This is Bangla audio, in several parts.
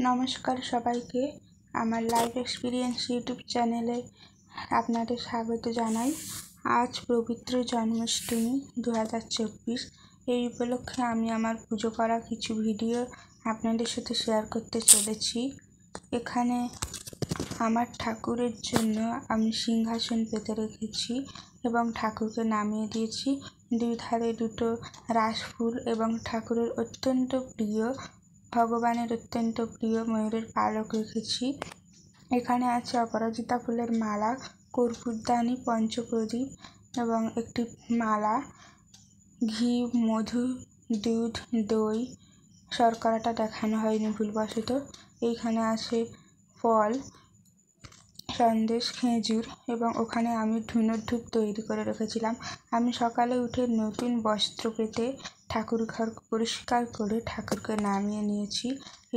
নমস্কার সবাইকে, আমার লাইফ এক্সপিরিয়েন্স ইউটিউব চ্যানেলে আপনাদের স্বাগত জানাই। আজ পবিত্র জন্মাষ্টমী 2024। এই উপলক্ষে আমি আমার পুজো করা কিছু ভিডিও আপনাদের সাথে শেয়ার করতে চলেছি। এখানে আমার ঠাকুরের জন্য আমি সিংহাসন পেতে রেখেছি এবং ঠাকুরকে নামিয়ে দিয়েছি। দুই ধারে দুটো রাসফুল এবং ঠাকুরের অত্যন্ত প্রিয়, ভগবানের অত্যন্ত প্রিয় ময়ূরের পালক রেখেছি। এখানে আছে অপরাজিতা ফুলের মালা, কর্পূরদানি, পঞ্চপ্রদীপ এবং একটি মালা, ঘি, মধু, দুধ, দই, শর্করাটা দেখানো হয়নি ভুলবশত। এইখানে আছে ফল, সন্দেশ, খেজুর এবং ওখানে আমি ধুনোর ধূপ তৈরি করে রেখেছিলাম। আমি সকালে উঠে নতুন বস্ত্র পেতে ঠাকুর ঘর পরিষ্কার করে ঠাকুরকে নামিয়ে নিয়েছি।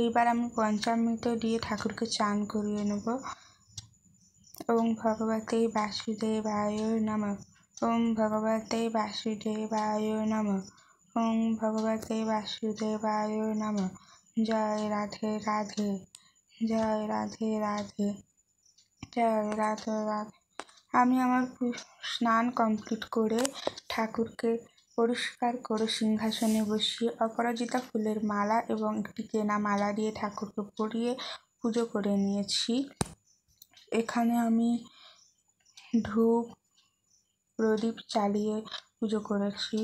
এইবার আমি পঞ্চামৃত দিয়ে ঠাকুরকে চান করিয়ে নেব। ওম ভগবতে বাসুদেবায় নমঃ। ওম ভগবতে বাসুদেবায় নমঃ। ওম ভগবতে বাসুদেবায় নমঃ। জয় রাধে রাধে, জয় রাধে রাধে, জয় রাধে রাধে। আমি আমার স্নান কমপ্লিট করে ঠাকুরকে পরিষ্কার করে সিংহাসনে বসিয়ে অপরাজিতা ফুলের মালা এবং একটি কেনা মালা দিয়ে ঠাকুরকে পরিয়ে পুজো করে নিয়েছি। এখানে আমি ধূপ প্রদীপ জ্বালিয়ে পুজো করেছি।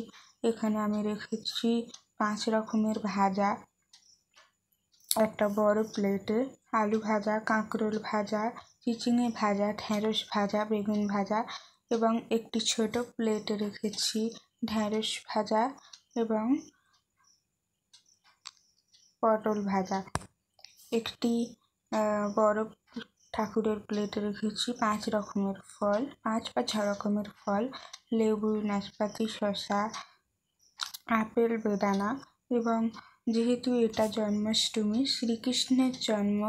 এখানে আমি রেখেছি 5 রকমের ভাজা একটা বড় প্লেটে, আলু ভাজা, কাঁকরোল ভাজা, চিচিঙে ভাজা, ঢেঁড়স ভাজা, বেগুন ভাজা এবং একটি ছোট প্লেটে রেখেছি ঢেঁড়স ভাজা এবং পটল ভাজা। একটি বড় ঠাকুরের প্লেটে রেখেছি 5 রকমের ফল, 5 বা 6 রকমের ফল, লেবু, নাশপাতি, শসা, আপেল, বেদানা। এবং যেহেতু এটা জন্মাষ্টমী, শ্রীকৃষ্ণের জন্ম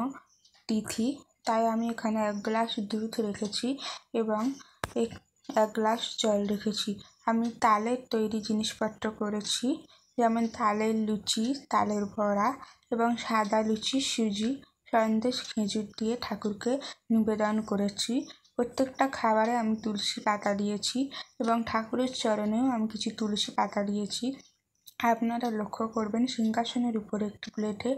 তিথি, তাই আমি এখানে 1 গ্লাস দুধ রেখেছি এবং 1 গ্লাস জল রেখেছি। আমি তালের তৈরি জিনিসপত্র করেছি, যেমন তালের লুচি, তালের বড়া এবং সাদা লুচি, সুজি, সন্দেশ, খেজুর দিয়ে ঠাকুরকে নিবেদন করেছি। প্রত্যেকটা খাবারে আমি তুলসী পাতা দিয়েছি এবং ঠাকুরের চরণেও আমি কিছু তুলসী পাতা দিয়েছি। আপনারা লক্ষ্য করবেন সিংহাসনের উপরে একটি প্লেটে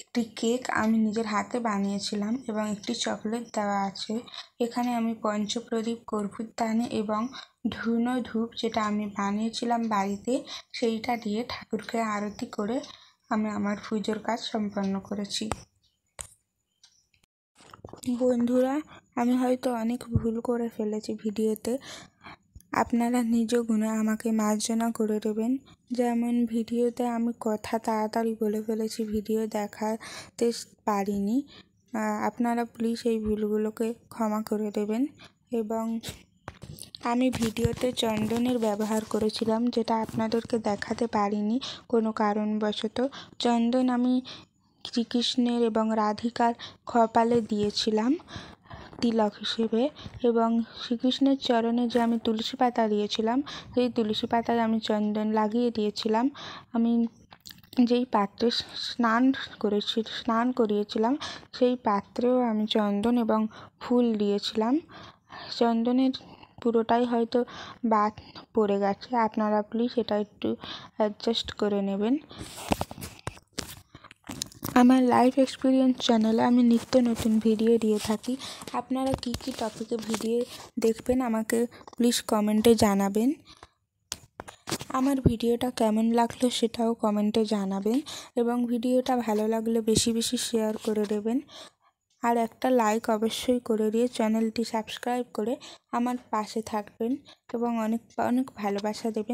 একটি কেক আমি নিজের হাতে বানিয়েছিলাম এবং একটি চকলেট দেওয়া আছে। এখানে আমি পঞ্চপ্রদীপ, কর্পূরদানি এবং ধুনো ধূপ, যেটা আমি বানিয়েছিলাম বাড়িতে, সেইটা দিয়ে ঠাকুরকে আরতি করে আমি আমার পুজোর কাজ সম্পন্ন করেছি। বন্ধুরা, আমি হয়তো অনেক ভুল করে ফেলেছি ভিডিওতে, আপনারা নিজ গুণে আমাকে মার্জনা করে দেবেন। যেমন ভিডিওতে আমি কথা তাড়াতাড়ি বলে ফেলেছি, ভিডিও দেখাতে পারিনি। আপনারা প্লিজ এই ভুলগুলোকে ক্ষমা করে দেবেন। এবং আমি ভিডিওতে চন্দনের ব্যবহার করেছিলাম, যেটা আপনাদেরকে দেখাতে পারিনি কোনো কারণবশত। চন্দন আমি শ্রীকৃষ্ণের এবং রাধিকার কপালে দিয়েছিলাম তিলক হিসেবে, এবং শ্রীকৃষ্ণের চরণে যে আমি তুলসী পাতা দিয়েছিলাম, সেই তুলসী পাতায় আমি চন্দন লাগিয়ে দিয়েছিলাম। আমি যেই পাত্রে স্নান করিয়েছিলাম, সেই পাত্রেও আমি চন্দন এবং ফুল দিয়েছিলাম। চন্দনের পুরোটাই হয়তো বাদ পড়ে গেছে, আপনারা প্লিজ এটা একটু অ্যাডজাস্ট করে নেবেন। আমার লাইফ এক্সপিরিয়েন্স চ্যানেলে আমি নিত্য নতুন ভিডিও দিয়ে থাকি। আপনারা কী কী টপিকে ভিডিও দেখবেন আমাকে প্লিজ কমেন্টে জানাবেন। আমার ভিডিওটা কেমন লাগলো সেটাও কমেন্টে জানাবেন এবং ভিডিওটা ভালো লাগলে বেশি বেশি শেয়ার করে দেবেন। আর একটা লাইক অবশ্যই করে দিয়ে চ্যানেলটি সাবস্ক্রাইব করে আমার পাশে থাকবেন এবং অনেক অনেক ভালোবাসা দেবেন।